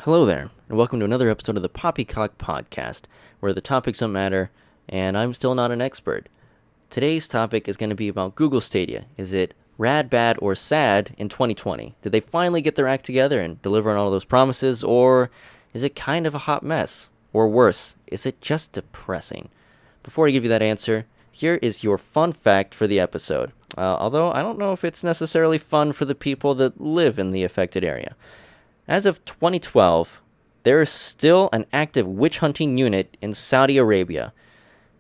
Hello there, and welcome to another episode of the Poppycock podcast, where the topics don't matter, and I'm still not an expert. Today's topic is going to be about Google Stadia. Is it rad, bad, or sad in 2020? Did they finally get their act together and deliver on all those promises, or is it kind of a hot mess? Or worse, is it just depressing? Before I give you that answer, here is your fun fact for the episode. Although I don't know if it's necessarily fun for the people that live in the affected area. As of 2012, there is still an active witch hunting unit in Saudi Arabia.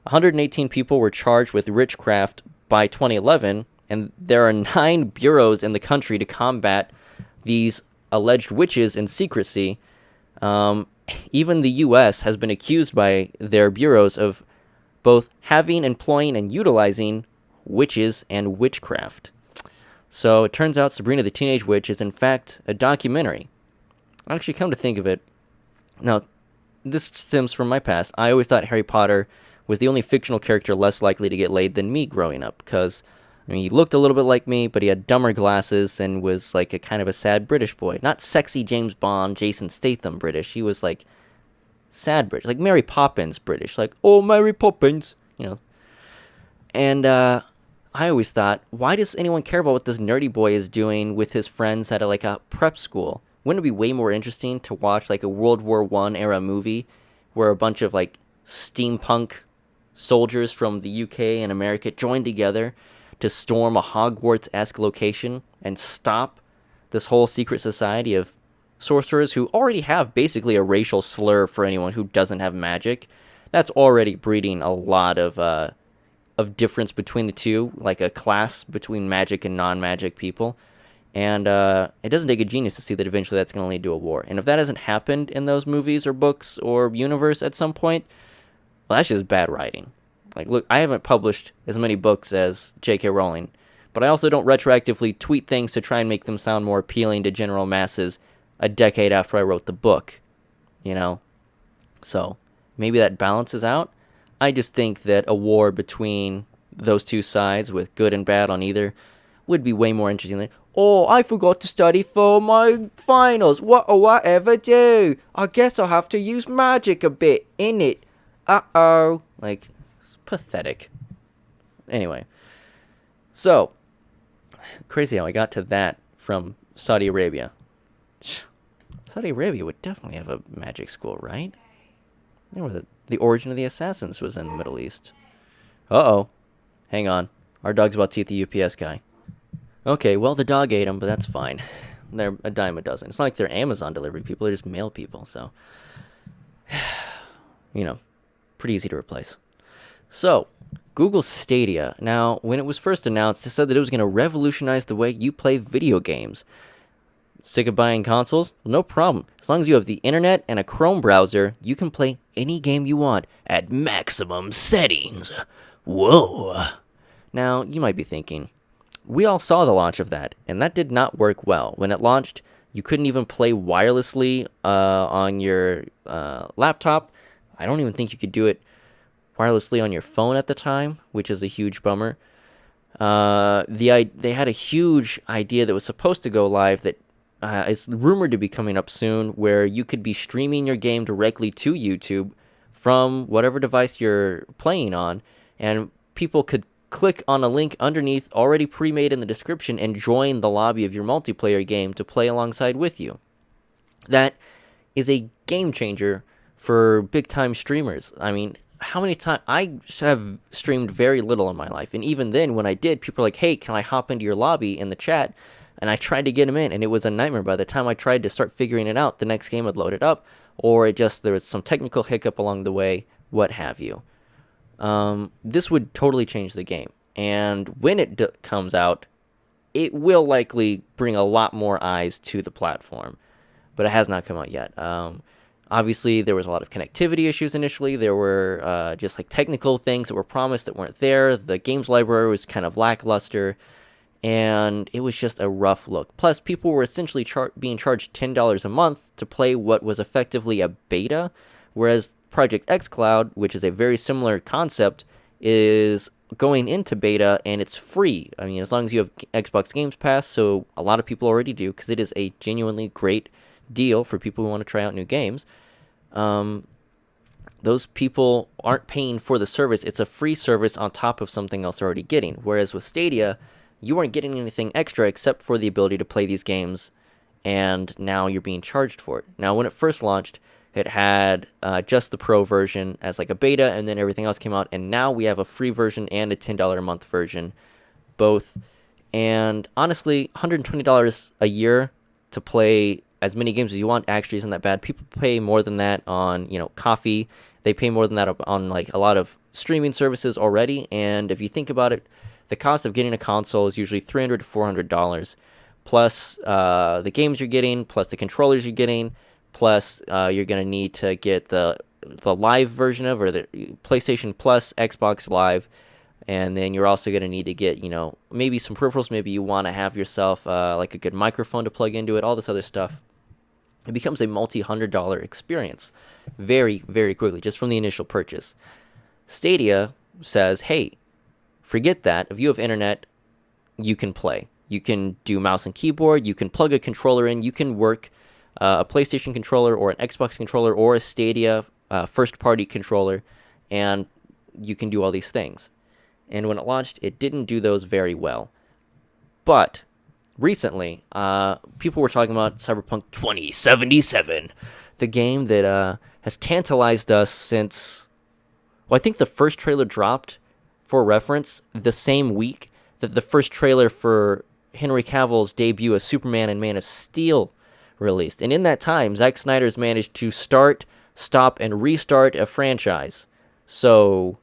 118 people were charged with witchcraft by 2011, and there are 9 bureaus in the country to combat these alleged witches in secrecy. Even the U.S. has been accused by their bureaus of both having, employing, and utilizing witches and witchcraft. So it turns out Sabrina the Teenage Witch is in fact a documentary. Actually, come to think of it, now, this stems from my past. I always thought Harry Potter was the only fictional character less likely to get laid than me growing up, because, he looked a little bit like me, but he had dumber glasses and was like a kind of a sad British boy. Not sexy James Bond, Jason Statham British. He was like sad British, like Mary Poppins British, like, oh, Mary Poppins, And I always thought, why does anyone care about what this nerdy boy is doing with his friends at a prep school? Wouldn't it be way more interesting to watch like a World War I era movie where a bunch of like steampunk soldiers from the UK and America join together to storm a Hogwarts-esque location and stop this whole secret society of sorcerers who already have basically a racial slur for anyone who doesn't have magic? That's already breeding a lot of difference between the two, like a class between magic and non-magic people. And it doesn't take a genius to see that eventually that's going to lead to a war. And if that hasn't happened in those movies or books or universe at some point, well, that's just bad writing. Like, look, I haven't published as many books as J.K. Rowling, but I also don't retroactively tweet things to try and make them sound more appealing to general masses a decade after I wrote the book, So, maybe that balances out. I just think that a war between those two sides with good and bad on either would be way more interesting than, oh, I forgot to study for my finals. What will I ever do? I guess I'll have to use magic a bit, innit? Uh-oh. Like, it's pathetic. Anyway. So, crazy how I got to that from Saudi Arabia. Saudi Arabia would definitely have a magic school, right? The origin of the assassins was in the Middle East. Uh-oh. Hang on. Our dog's about to eat the UPS guy. Okay, well, the dog ate them, but that's fine. They're a dime a dozen. It's not like they're Amazon delivery people. They're just mail people, so... pretty easy to replace. So, Google Stadia. Now, when it was first announced, it said that it was going to revolutionize the way you play video games. Sick of buying consoles? Well, no problem. As long as you have the internet and a Chrome browser, you can play any game you want at maximum settings. Whoa. Now, you might be thinking... We all saw the launch of that, and that did not work well. When it launched, you couldn't even play wirelessly on your laptop. I don't even think you could do it wirelessly on your phone at the time, which is a huge bummer. They had a huge idea that was supposed to go live that is rumored to be coming up soon, where you could be streaming your game directly to YouTube from whatever device you're playing on, and people could click on a link underneath already pre-made in the description and join the lobby of your multiplayer game to play alongside with you. That is a game changer for big-time streamers. How many times... I have streamed very little in my life, and even then, when I did, people were like, hey, can I hop into your lobby in the chat? And I tried to get them in, and it was a nightmare. By the time I tried to start figuring it out, the next game would load it up, or there was some technical hiccup along the way, what have you. This would totally change the game. And when it comes out, it will likely bring a lot more eyes to the platform. But it has not come out yet. Obviously, there was a lot of connectivity issues initially. There were just like technical things that were promised that weren't there. The games library was kind of lackluster. And it was just a rough look. Plus, people were essentially being charged $10 a month to play what was effectively a beta. Whereas Project xCloud, which is a very similar concept, is going into beta, and it's free. As long as you have Xbox Games Pass, so a lot of people already do, because it is a genuinely great deal for people who want to try out new games. Those people aren't paying for the service. It's a free service on top of something else they're already getting. Whereas with Stadia, you aren't getting anything extra except for the ability to play these games, and now you're being charged for it. Now, when it first launched, it had just the Pro version as like a beta, and then everything else came out, and now we have a free version and a $10 a month version, both. And honestly, $120 a year to play as many games as you want actually isn't that bad. People pay more than that on, coffee. They pay more than that on like a lot of streaming services already. And if you think about it, the cost of getting a console is usually $300 to $400, plus the games you're getting, plus the controllers you're getting, plus you're gonna need to get the live version of, or the PlayStation Plus, Xbox Live. And then you're also going to need to get, maybe some peripherals. Maybe you want to have yourself like a good microphone to plug into it, all this other stuff. It becomes a multi-$100 experience very, very quickly, just from the initial purchase. Stadia says, hey, forget that. If you have internet, you can play. You can do mouse and keyboard. You can plug a controller in. You can work a PlayStation controller or an Xbox controller or a Stadia first-party controller, and you can do all these things. And when it launched, it didn't do those very well. But recently, people were talking about Cyberpunk 2077, the game that has tantalized us since, I think the first trailer dropped, for reference, the same week that the first trailer for Henry Cavill's debut as Superman and Man of Steel released. And in that time, Zack Snyder's managed to start, stop, and restart a franchise. So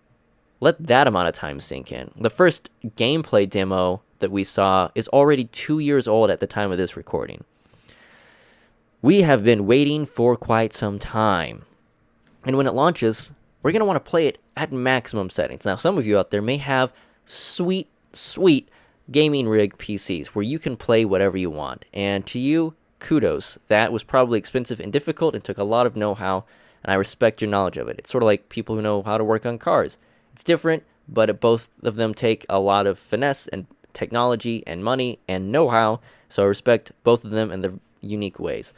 let that amount of time sink in. The first gameplay demo that we saw is already 2 years old at the time of this recording. We have been waiting for quite some time. And when it launches, we're going to want to play it at maximum settings. Now, some of you out there may have sweet, sweet gaming rig PCs where you can play whatever you want. And to you, kudos. That was probably expensive and difficult and took a lot of know-how, and I respect your knowledge of it. It's sort of like people who know how to work on cars. It's different, but both of them take a lot of finesse and technology and money and know-how, so I respect both of them in their unique ways.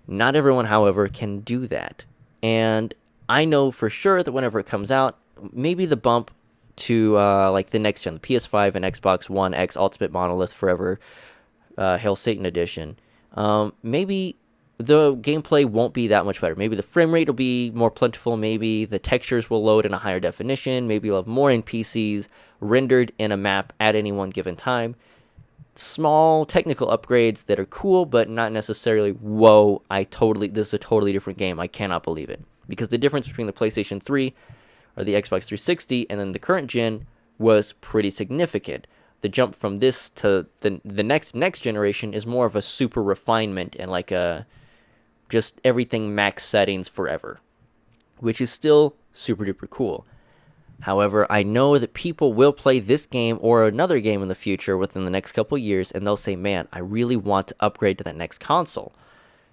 Not everyone, however, can do that. And I know for sure that whenever it comes out, maybe the bump to like the next gen, the PS5 and Xbox One X Ultimate Monolith Forever Hail Satan Edition, maybe the gameplay won't be that much better. Maybe the frame rate will be more plentiful. Maybe the textures will load in a higher definition. Maybe you'll have more NPCs rendered in a map at any one given time. Small technical upgrades that are cool, but not necessarily, whoa, this is a totally different game. I cannot believe it. Because the difference between the PlayStation 3 or the Xbox 360 and then the current gen was pretty significant. The jump from this to the next generation is more of a super refinement and like a just everything max settings forever, which is still super duper cool. However, I know that people will play this game or another game in the future within the next couple years, and they'll say, man, I really want to upgrade to that next console.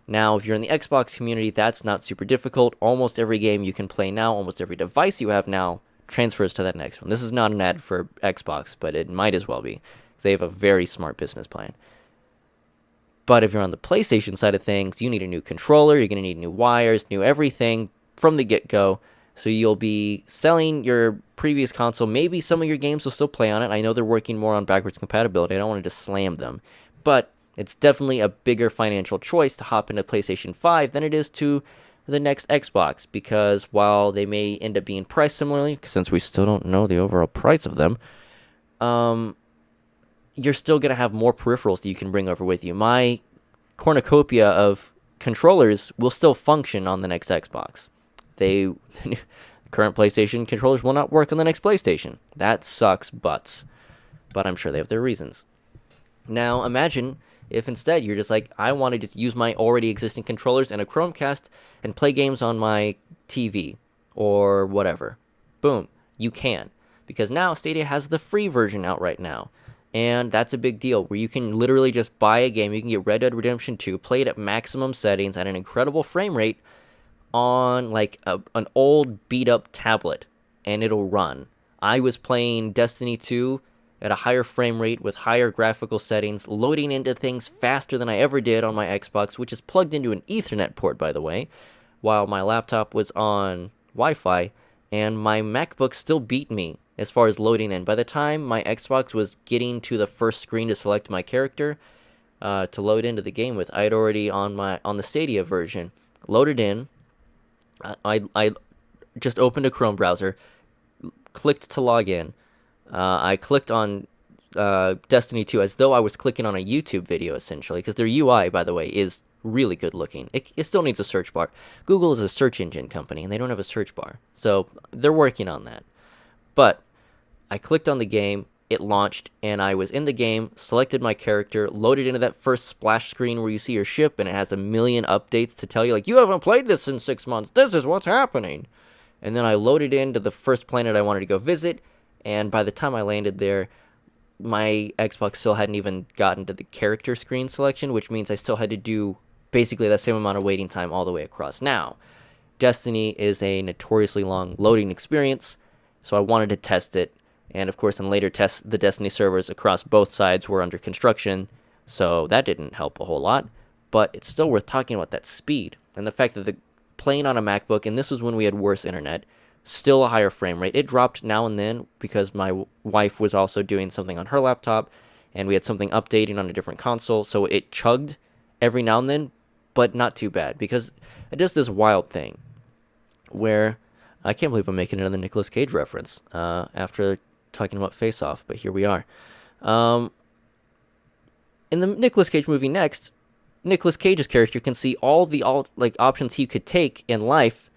Now, if you're in the Xbox community, that's not super difficult. Almost every game you can play now, almost every device you have now, transfers to that next one. This is not an ad for Xbox, but it might as well be, because they have a very smart business plan. But if you're on the PlayStation side of things, you need a new controller, you're going to need new wires, new everything from the get-go. So you'll be selling your previous console. Maybe some of your games will still play on it. I know they're working more on backwards compatibility. I don't want to just slam them. But it's definitely a bigger financial choice to hop into PlayStation 5 than it is to the next Xbox. Because while they may end up being priced similarly, since we still don't know the overall price of them, you're still going to have more peripherals that you can bring over with you. My cornucopia of controllers will still function on the next Xbox. The current PlayStation controllers will not work on the next PlayStation. That sucks butts. But I'm sure they have their reasons. Now, imagine if instead you're just like, I want to just use my already existing controllers and a Chromecast and play games on my TV or whatever. Boom. You can. Because now Stadia has the free version out right now. And that's a big deal, where you can literally just buy a game. You can get Red Dead Redemption 2, play it at maximum settings at an incredible frame rate on like an old beat-up tablet, and it'll run. I was playing Destiny 2 at a higher frame rate with higher graphical settings, loading into things faster than I ever did on my Xbox, which is plugged into an Ethernet port, by the way, while my laptop was on Wi-Fi, and my MacBook still beat me as far as loading in. By the time my Xbox was getting to the first screen to select my character to load into the game with, I had already on the Stadia version loaded in. I just opened a Chrome browser, clicked to log in. I clicked on Destiny 2 as though I was clicking on a YouTube video, essentially, because their UI, by the way, is really good looking. It still needs a search bar. Google is a search engine company, and they don't have a search bar, so they're working on that. But I clicked on the game, it launched, and I was in the game, selected my character, loaded into that first splash screen where you see your ship, and it has a million updates to tell you, like, you haven't played this in 6 months, this is what's happening. And then I loaded into the first planet I wanted to go visit, and by the time I landed there, my Xbox still hadn't even gotten to the character screen selection, which means I still had to do basically that same amount of waiting time all the way across. Now, Destiny is a notoriously long loading experience, so I wanted to test it. And of course, in later tests, the Destiny servers across both sides were under construction, so that didn't help a whole lot. But it's still worth talking about that speed and the fact that playing on a MacBook, and this was when we had worse internet, still a higher frame rate. It dropped now and then because my wife was also doing something on her laptop, and we had something updating on a different console, so it chugged every now and then, but not too bad, because it does this wild thing where I can't believe I'm making another Nicolas Cage reference after talking about Face Off, but here we are. In the Nicolas Cage movie next, Nicolas Cage's character can see all the options he could take in life,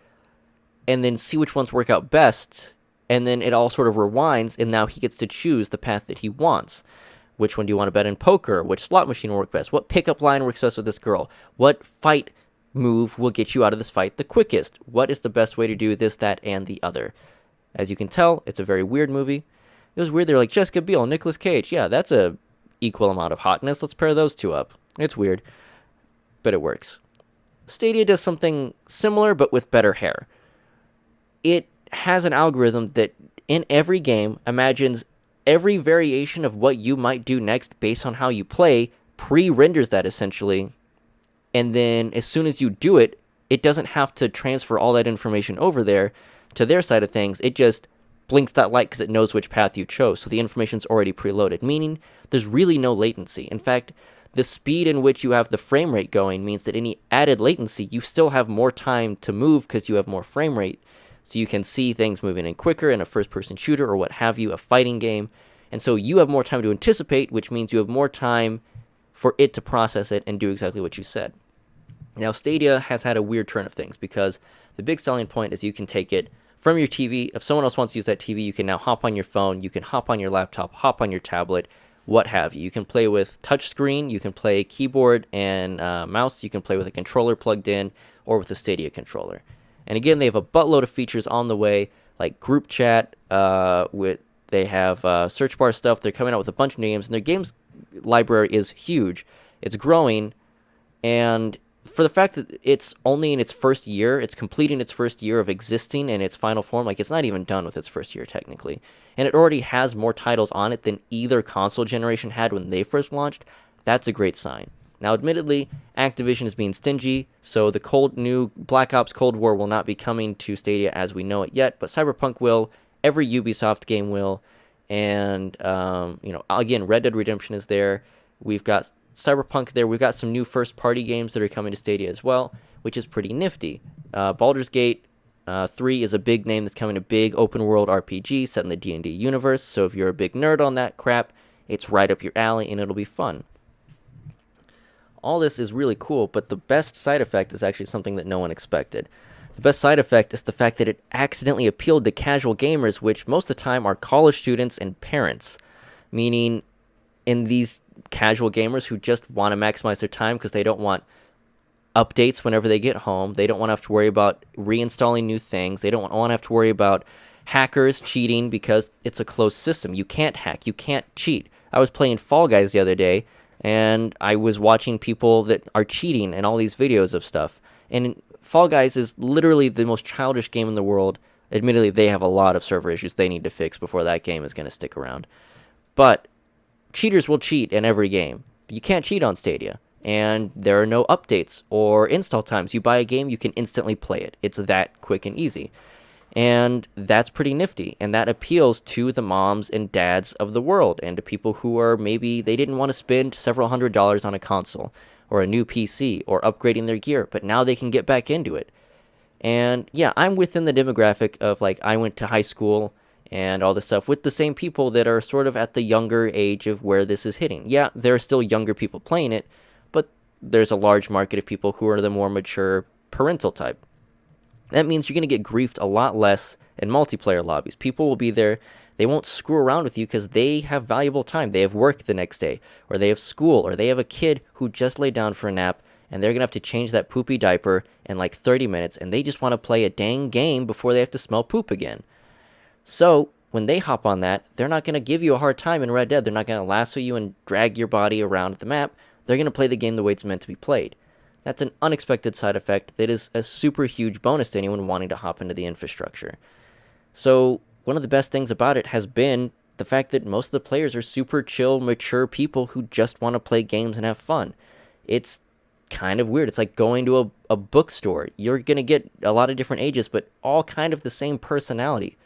and then see which ones work out best, and then it all sort of rewinds, and now he gets to choose the path that he wants. Which one do you want to bet in poker? Which slot machine will work best? What pickup line works best with this girl? What fight move will get you out of this fight the quickest? What is the best way to do this, that, and the other? As you can tell, it's a very weird movie. It was weird. They're like, Jessica Biel, Nicolas Cage. Yeah, that's a equal amount of hotness. Let's pair those two up. It's weird, but it works. Stadia does something similar, but with better hair. It has an algorithm that in every game imagines every variation of what you might do next based on how you play, pre-renders that essentially, and then as soon as you do it, it doesn't have to transfer all that information over there to their side of things. It just blinks that light because it knows which path you chose, so the information's already preloaded, meaning there's really no latency. In fact, the speed in which you have the frame rate going means that any added latency, you still have more time to move because you have more frame rate. So you can see things moving in quicker in a first-person shooter or what have you, a fighting game. And so you have more time to anticipate, which means you have more time for it to process it and do exactly what you said. Now, Stadia has had a weird turn of things because the big selling point is you can take it from your TV. If someone else wants to use that TV, you can now hop on your phone, you can hop on your laptop, hop on your tablet, what have you. You can play with touchscreen, you can play keyboard and mouse, you can play with a controller plugged in, or with a Stadia controller. And again, they have a buttload of features on the way, like group chat. They have search bar stuff. They're coming out with a bunch of games, and their games library is huge. It's growing, and for the fact that it's only in its first year, it's completing its first year of existing in its final form. Like, it's not even done with its first year technically, and it already has more titles on it than either console generation had when they first launched. That's a great sign. Now, admittedly, Activision is being stingy, so the new Black Ops Cold War will not be coming to Stadia as we know it yet, but Cyberpunk will, every Ubisoft game will, and, again, Red Dead Redemption is there. We've got Cyberpunk there. We've got some new first-party games that are coming to Stadia as well, which is pretty nifty. Baldur's Gate 3 is a big name that's coming, a big open-world RPG set in the D&D universe, so if you're a big nerd on that crap, it's right up your alley, and it'll be fun. All this is really cool, but the best side effect is actually something that no one expected. The best side effect is the fact that it accidentally appealed to casual gamers, which most of the time are college students and parents. Meaning, in these casual gamers who just want to maximize their time because they don't want updates whenever they get home. They don't want to have to worry about reinstalling new things. They don't want to have to worry about hackers cheating because it's a closed system. You can't hack. You can't cheat. I was playing Fall Guys the other day, and I was watching people that are cheating and all these videos of stuff. And Fall Guys is literally the most childish game in the world. Admittedly, they have a lot of server issues they need to fix before that game is going to stick around. But cheaters will cheat in every game. You can't cheat on Stadia. And there are no updates or install times. You buy a game, you can instantly play it. It's that quick and easy. And that's pretty nifty. And that appeals to the moms and dads of the world and to people who are maybe they didn't want to spend several $100s on a console or a new PC or upgrading their gear, but now they can get back into it. And yeah, I'm within the demographic of like I went to high school and all this stuff with the same people that are sort of at the younger age of where this is hitting. Yeah, there are still younger people playing it, but there's a large market of people who are the more mature parental type. That means you're going to get griefed a lot less in multiplayer lobbies. People will be there. They won't screw around with you because they have valuable time. They have work the next day, or they have school, or they have a kid who just laid down for a nap, and they're going to have to change that poopy diaper in like 30 minutes, and they just want to play a dang game before they have to smell poop again. So when they hop on that, they're not going to give you a hard time in Red Dead. They're not going to lasso you and drag your body around the map. They're going to play the game the way it's meant to be played. That's an unexpected side effect that is a super huge bonus to anyone wanting to hop into the infrastructure. So one of the best things about it has been the fact that most of the players are super chill, mature people who just want to play games and have fun. It's kind of weird. It's like going to a bookstore. You're going to get a lot of different ages, but all kind of the same personality.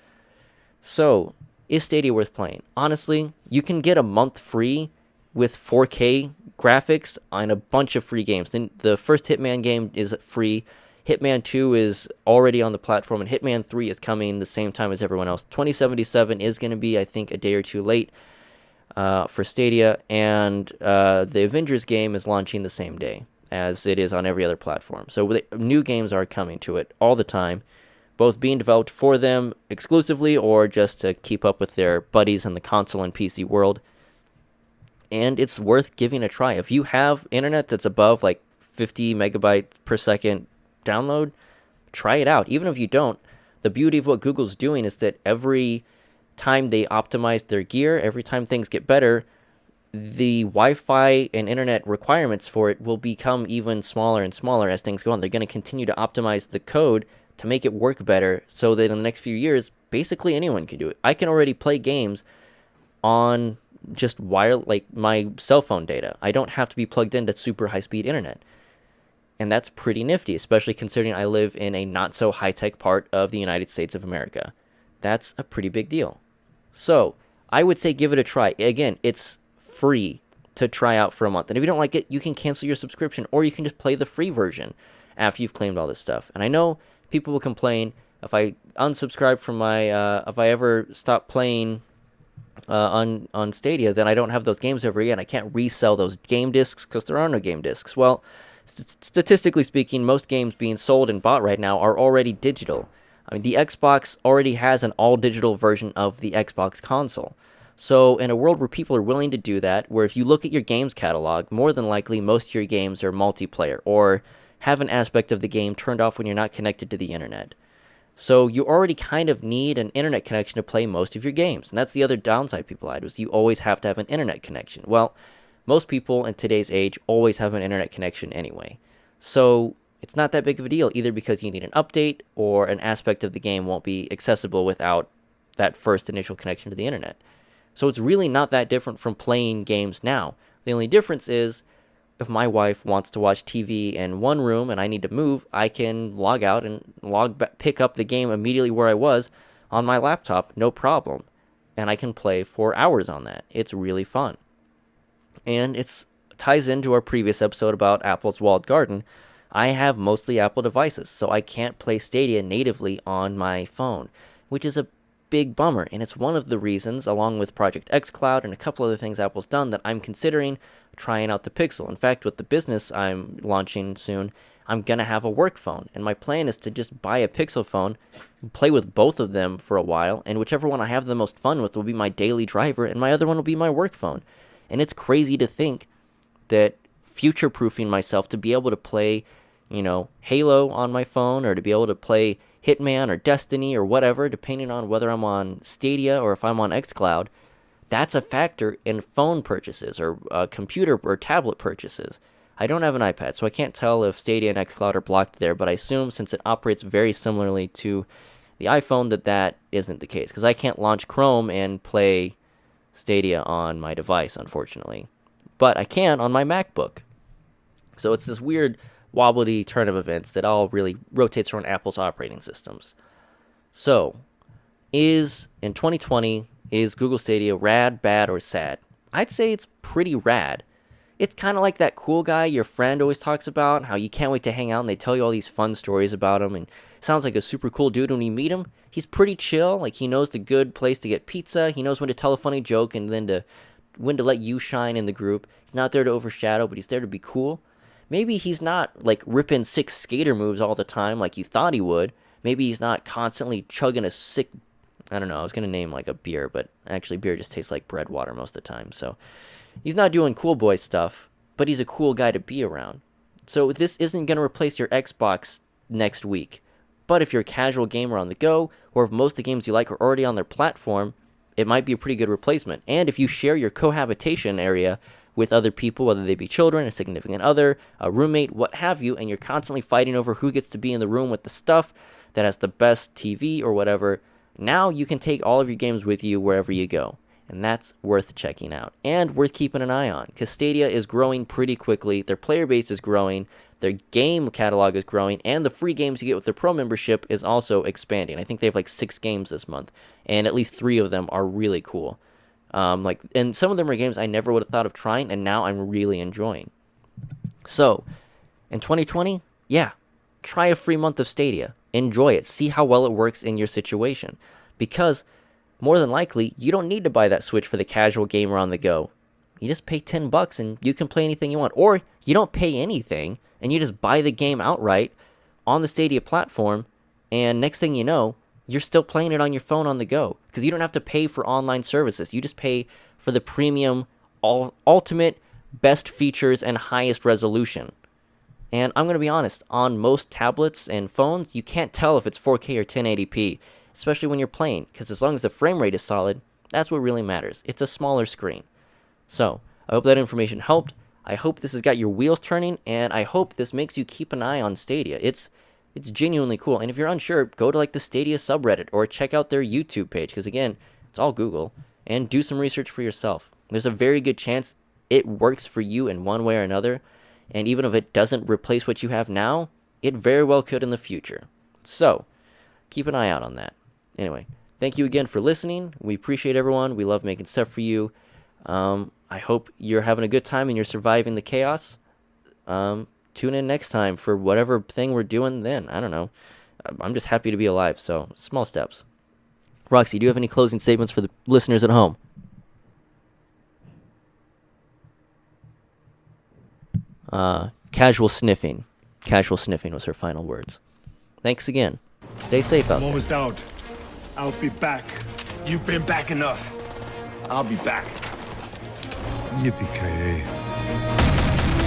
So, is Stadia worth playing? Honestly, you can get a month free with 4K graphics on a bunch of free games. Then the first Hitman game is free. Hitman 2 is already on the platform, and Hitman 3 is coming the same time as everyone else. 2077 is going to be, I think, a day or two late for Stadia, and the Avengers game is launching the same day as it is on every other platform. So new games are coming to it all the time, both being developed for them exclusively or just to keep up with their buddies in the console and PC world. And it's worth giving a try. If you have internet that's above like 50 megabytes per second download, try it out. Even if you don't, the beauty of what Google's doing is that every time they optimize their gear, every time things get better, the Wi-Fi and internet requirements for it will become even smaller and smaller as things go on. They're going to continue to optimize the code to make it work better so that in the next few years, basically anyone can do it. I can already play games on just like my cell phone data. I don't have to be plugged into super high-speed internet. And that's pretty nifty, especially considering I live in a not-so-high-tech part of the United States of America. That's a pretty big deal. So, I would say give it a try. Again, it's free to try out for a month. And if you don't like it, you can cancel your subscription, or you can just play the free version after you've claimed all this stuff. And I know people will complain if I unsubscribe from my, if I ever stop playing on Stadia, then I don't have those games ever again. I can't resell those game discs because there are no game discs. Well, statistically speaking, most games being sold and bought right now are already digital. I mean, the Xbox already has an all-digital version of the Xbox console. So in a world where people are willing to do that, where if you look at your games catalog, more than likely most of your games are multiplayer or have an aspect of the game turned off when you're not connected to the internet. So you already kind of need an internet connection to play most of your games. And that's the other downside people had, was you always have to have an internet connection. Well, most people in today's age always have an internet connection anyway. So it's not that big of a deal, either because you need an update or an aspect of the game won't be accessible without that first initial connection to the internet. So it's really not that different from playing games now. The only difference is if my wife wants to watch TV in one room and I need to move, I can log out and pick up the game immediately where I was on my laptop, no problem. And I can play for hours on that. It's really fun. And it ties into our previous episode about Apple's walled garden. I have mostly Apple devices, so I can't play Stadia natively on my phone, which is a big bummer. And it's one of the reasons, along with Project xCloud and a couple other things Apple's done, that I'm considering trying out the Pixel. In fact, with the business I'm launching soon, I'm going to have a work phone. And my plan is to just buy a Pixel phone, play with both of them for a while, and whichever one I have the most fun with will be my daily driver, and my other one will be my work phone. And it's crazy to think that future-proofing myself to be able to play, Halo on my phone, or to be able to play Hitman or Destiny or whatever, depending on whether I'm on Stadia or if I'm on xCloud, that's a factor in phone purchases or computer or tablet purchases. I don't have an iPad, so I can't tell if Stadia and xCloud are blocked there, but I assume since it operates very similarly to the iPhone that isn't the case, because I can't launch Chrome and play Stadia on my device, unfortunately. But I can on my MacBook. So it's this weird wobbly turn of events that all really rotates around Apple's operating systems. So, in 2020, is Google Stadia rad, bad, or sad? I'd say it's pretty rad. It's kind of like that cool guy your friend always talks about, how you can't wait to hang out and they tell you all these fun stories about him, and sounds like a super cool dude when you meet him. He's pretty chill, like he knows the good place to get pizza, he knows when to tell a funny joke and then when to let you shine in the group. He's not there to overshadow, but he's there to be cool. Maybe he's not like ripping sick skater moves all the time like you thought he would. Maybe he's not constantly chugging a sick, I don't know, I was going to name like a beer, but actually beer just tastes like bread water most of the time. So he's not doing cool boy stuff, but he's a cool guy to be around. So this isn't going to replace your Xbox next week. But if you're a casual gamer on the go, or if most of the games you like are already on their platform, it might be a pretty good replacement. And if you share your cohabitation area with other people, whether they be children, a significant other, a roommate, what have you, and you're constantly fighting over who gets to be in the room with the stuff that has the best TV or whatever, now you can take all of your games with you wherever you go. And that's worth checking out and worth keeping an eye on, because Stadia is growing pretty quickly. Their player base is growing, their game catalog is growing, and the free games you get with their pro membership is also expanding. I think they have like 6 games this month, and at least 3 of them are really cool. And some of them are games I never would have thought of trying, and now I'm really enjoying. So, in 2020, yeah, try a free month of Stadia. Enjoy it. See how well it works in your situation. Because, more than likely, you don't need to buy that Switch for the casual gamer on the go. You just pay $10 and you can play anything you want. Or, you don't pay anything, and you just buy the game outright on the Stadia platform, and next thing you know, you're still playing it on your phone on the go, because you don't have to pay for online services. You just pay for the premium, ultimate, best features, and highest resolution. And I'm going to be honest, on most tablets and phones, you can't tell if it's 4K or 1080p, especially when you're playing, because as long as the frame rate is solid, that's what really matters. It's a smaller screen. So, I hope that information helped. I hope this has got your wheels turning, and I hope this makes you keep an eye on Stadia. It's genuinely cool. And if you're unsure, go to like the Stadia subreddit or check out their YouTube page, because again, it's all Google, and do some research for yourself. There's a very good chance it works for you in one way or another, and even if it doesn't replace what you have now, it very well could in the future. So, keep an eye out on that. Anyway, thank you again for listening. We appreciate everyone. We love making stuff for you. I hope you're having a good time and you're surviving the chaos. Tune in next time for whatever thing we're doing then. I don't know. I'm just happy to be alive, so small steps. Roxy, do you have any closing statements for the listeners at home? Casual sniffing. Casual sniffing was her final words. Thanks again. Stay safe out there. Almost out. I'll be back. You've been back enough. I'll be back. Yippee-ki-yay.